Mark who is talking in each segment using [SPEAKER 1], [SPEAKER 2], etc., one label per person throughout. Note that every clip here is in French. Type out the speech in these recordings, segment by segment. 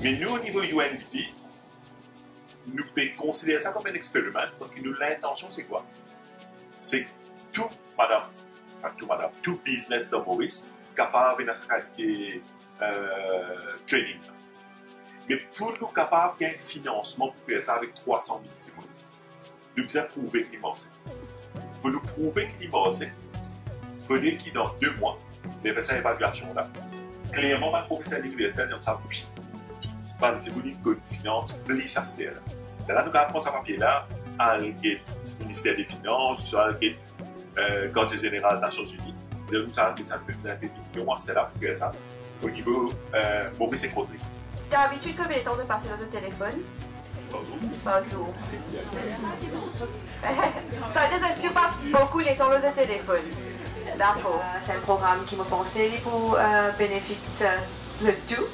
[SPEAKER 1] Mais nous, au niveau UNDP, nous pouvons considérer ça comme un expériment parce que nous, l'intention, c'est quoi? C'est tout, tout business de Maurice capable de faire training. Mais pour nous capables de faire un financement pour faire ça avec 300 000 euros, nous devons prouver qu'il est marché. Pour nous prouver qu'il est marché, il faudrait qu'il dans 2 mois, il fait cette évaluation-là. Clairement, ma professeur universitaire, nous savons oui. Pas de finance, plus ça c'est là. Là, nous avons ce papier-là, à le ministère des Finances, à le Conseil général des Nations Unies. Nous avons ça peut faire des mois, c'est là pour faire ça. Au niveau Maurice et Codry.
[SPEAKER 2] Tu as l'habitude combien de temps de passer dans le téléphone? Par jour. Ça veut dire que tu passes beaucoup de temps dans le téléphone. D'accord. C'est un programme qui me pensait pour bénéfice de tout.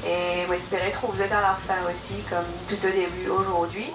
[SPEAKER 2] Et j'espère trouver vous êtes à la fin aussi, comme tout au début aujourd'hui.